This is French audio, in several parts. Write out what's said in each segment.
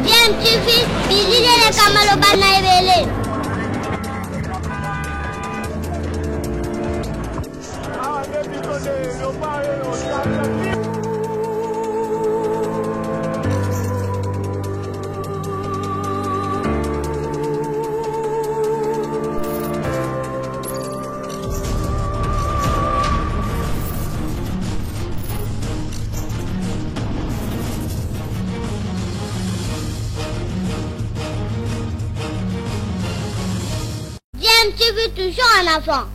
Bien, tu fais, visiter les Kamalobana et tu veux toujours un enfant.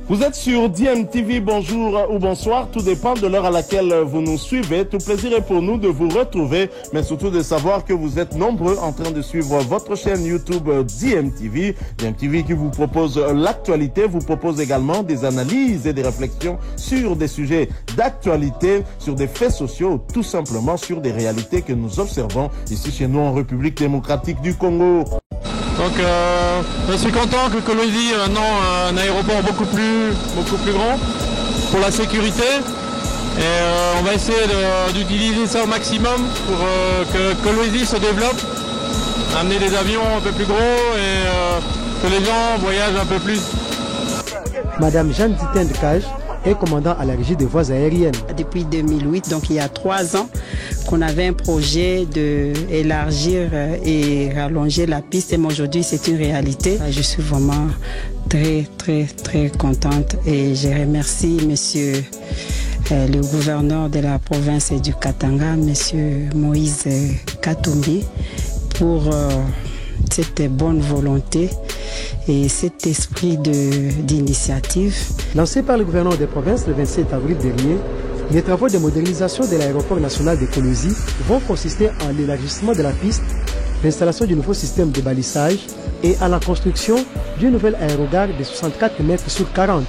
Vous êtes sur DMTV, bonjour ou bonsoir, tout dépend de l'heure à laquelle vous nous suivez. Tout plaisir est pour nous de vous retrouver, mais surtout de savoir que vous êtes nombreux en train de suivre votre chaîne YouTube DMTV. DMTV qui vous propose l'actualité, vous propose également des analyses et des réflexions sur des sujets d'actualité, sur des faits sociaux, tout simplement sur des réalités que nous observons ici chez nous en République démocratique du Congo. Donc je suis content que Kolwezi ait maintenant un aéroport beaucoup plus grand pour la sécurité et on va essayer d'utiliser ça au maximum pour que Kolwezi se développe, amener des avions un peu plus gros et que les gens voyagent un peu plus. Madame Jeanne Ditène de Cage est commandant à la régie des voies aériennes. Depuis 2008, donc il y a 3 ans, qu'on avait un projet d'élargir et rallonger la piste. Et aujourd'hui, c'est une réalité. Je suis vraiment très contente et je remercie monsieur le gouverneur de la province du Katanga, monsieur Moïse Katumbi, pour cette bonne volonté et cet esprit d'initiative. Lancé par le gouverneur des provinces le 27 avril dernier, les travaux de modernisation de l'aéroport national de Kolwezi vont consister en l'élargissement de la piste, l'installation du nouveau système de balisage et à la construction d'une nouvelle aérogare de 64 mètres sur 40.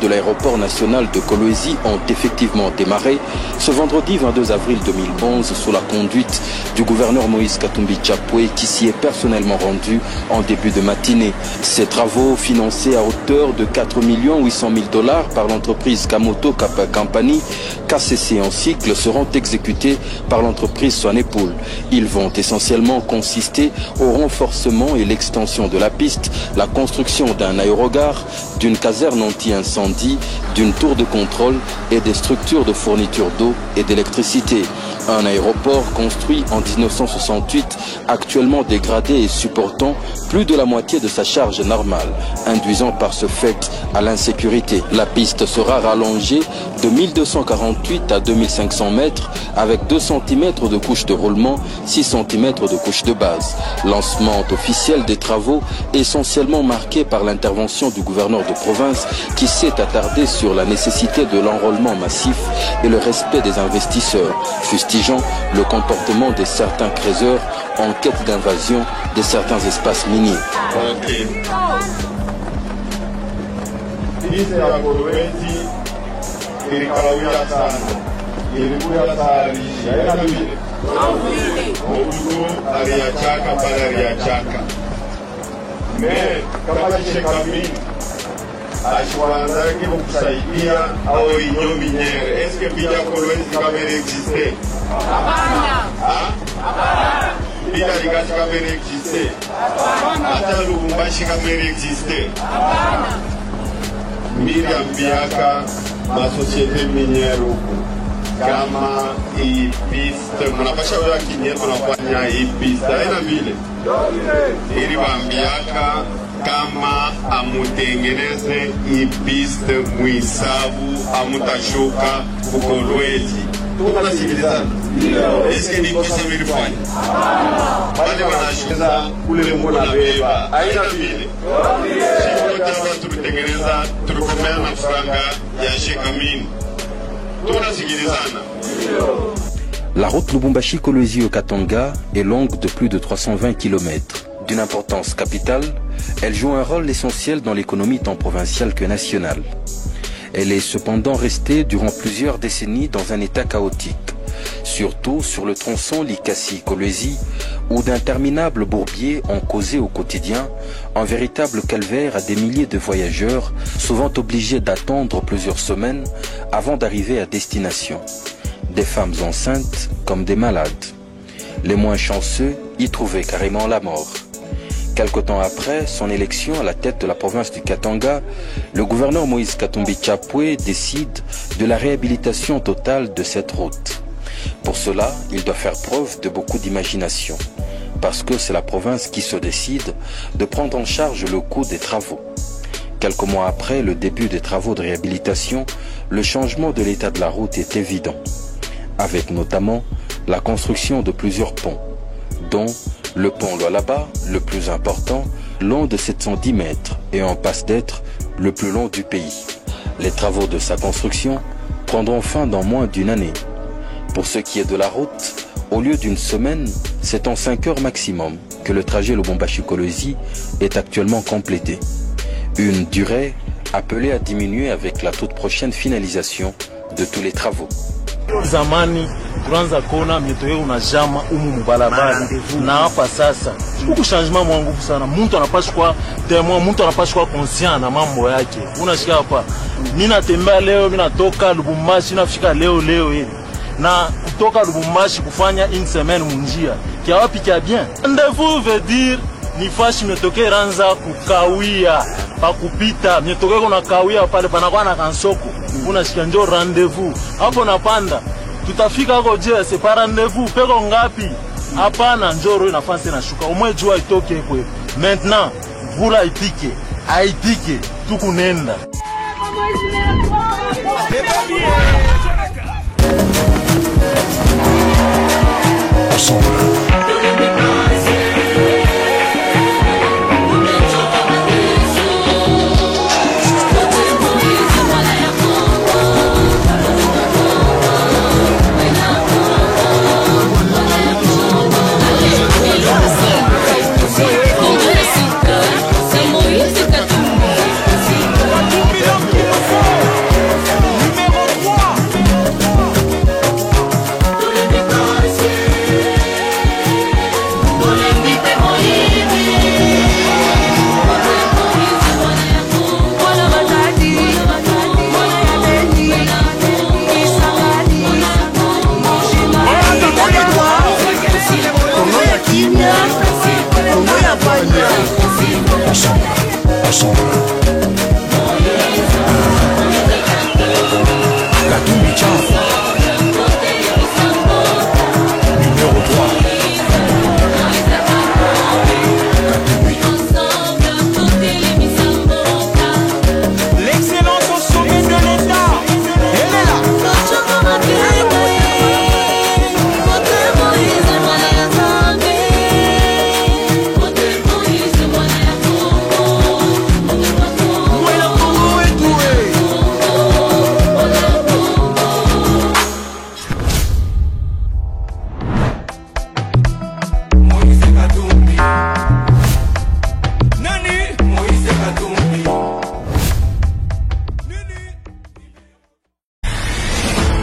De l'aéroport national de Kolwezi ont effectivement démarré ce vendredi 22 avril 2011 sous la conduite du gouverneur Moïse Katumbi Chapwe qui s'y est personnellement rendu en début de matinée. Ces travaux financés à hauteur de 4 800 000 $ par l'entreprise Kamoto Company KCC en cycle seront exécutés par l'entreprise Swanepoel. Ils vont essentiellement consister au renforcement et l'extension de la piste, la construction d'un aérogare, d'une caserne anti-incendie, d'une tour de contrôle et des structures de fourniture d'eau et d'électricité. Un aéroport construit en 1968, actuellement dégradé et supportant plus de la moitié de sa charge normale, induisant par ce fait à l'insécurité. La piste sera rallongée de 1248 à 2500 mètres avec 2 cm de couche de roulement, 6 cm de couche de base. Lancement officiel des travaux essentiellement marqué par l'intervention du gouverneur de province qui s'est attardé sur la nécessité de l'enrôlement massif et le respect des investisseurs, fustigeant le comportement de certains creuseurs en quête d'invasion de certains espaces miniers. Ashwanzake kukusaidia au inyo minyere. Eske pija Kolwezi kamere existe? Hapana. Hapana. Pija Ligasi kamere existe? Hapana. Hata Lubumbashi kamere existe? Hapana. Miriam Biaka masosiete miniere huku kama ipiste mnapasha wewa kinyere mnafanya ipiste haina vile ili wambiaka kama amutengeneze ipiste muisabu amutashuka kukolwezi tunasikilizana eske ni piste milifanya wale wanashukiza ule mbona beba haina vile shiko tulitengeneza tulikomea na franga ya shekamini tunasikilizana. La route Lubumbashi-Kolwezi au Katanga est longue de plus de 320 km. D'une importance capitale, elle joue un rôle essentiel dans l'économie tant provinciale que nationale. Elle est cependant restée durant plusieurs décennies dans un état chaotique. surtout sur le tronçon Likasi-Kolwezi, où d'interminables bourbiers ont causé au quotidien un véritable calvaire à des milliers de voyageurs, souvent obligés d'attendre plusieurs semaines avant d'arriver à destination. Des femmes enceintes comme des malades. Les moins chanceux y trouvaient carrément la mort. Quelque temps après son élection à la tête de la province du Katanga, le gouverneur Moïse Katumbi Chapwe décide de la réhabilitation totale de cette route. Pour cela, il doit faire preuve de beaucoup d'imagination, parce que c'est la province qui se décide de prendre en charge le coût des travaux. Quelques mois après le début des travaux de réhabilitation, le changement de l'état de la route est évident, avec notamment la construction de plusieurs ponts, dont le pont Lualaba, le plus important, long de 710 mètres et en passe d'être le plus long du pays. Les travaux de sa construction prendront fin dans moins d'une année. Pour ce qui est de la route, au lieu d'une semaine, c'est en 5 heures maximum que le trajet Lubumbashi-Kolwezi est actuellement complété. Une durée appelée à diminuer avec la toute prochaine finalisation de tous les travaux. Zamani tunaanza kuona mito unajama umu mubalabala na hapa sasa huku changement mwa nguvu sana. Mtu anapaswa kuwa témoin, mtu anapaswa kuwa conscient na mambo yake. Unashika hapa, mimi natembea leo, mimi natoka Lubumbashi nafika leo hivi, na kutoka Lubumbashi kufanya une semaine munjia kia wapi kia bien. Rendez-vous veut dire ni fashi metoke ranza kukawia pa kupita, metoke kuna kawia pale panakuwa na kansoko. Unashika ndio rendez-vous hapo napanda, tutafika huko. Je, c'est pas rendez-vous peko ngapi? Hapana, njoro inafasi na shuka umwe jua itoke hapo. Maintenant vula itike aitike tukunenda.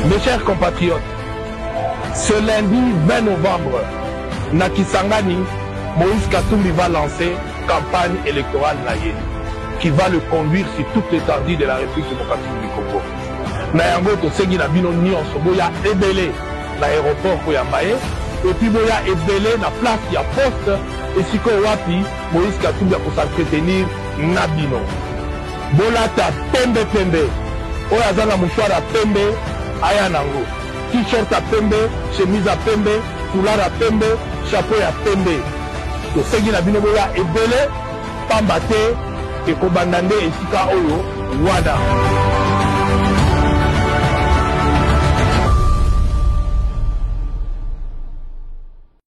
Mes chers compatriotes, ce lundi 20 novembre, Nakisangani, Moïse Katumbi va lancer campagne électorale naïe qui va le conduire sur toute l'étendue de la République démocratique du Congo. Nayango tosengi na bino nyonso boya ebele na aéroport ko ya Mbaye et puis boya ebele na place ya poste et siko wapi Moïse Katumbi ko s'entretenir na bino. Bolata pembe pembe. Oya zana mouchoir à pembe aya nango. T-shirt à pembe, chemise à pembe, foulard à pembe, chapeau à pembe. Tosengi na bino boya ebele pambate et kobandande esika oyo wada.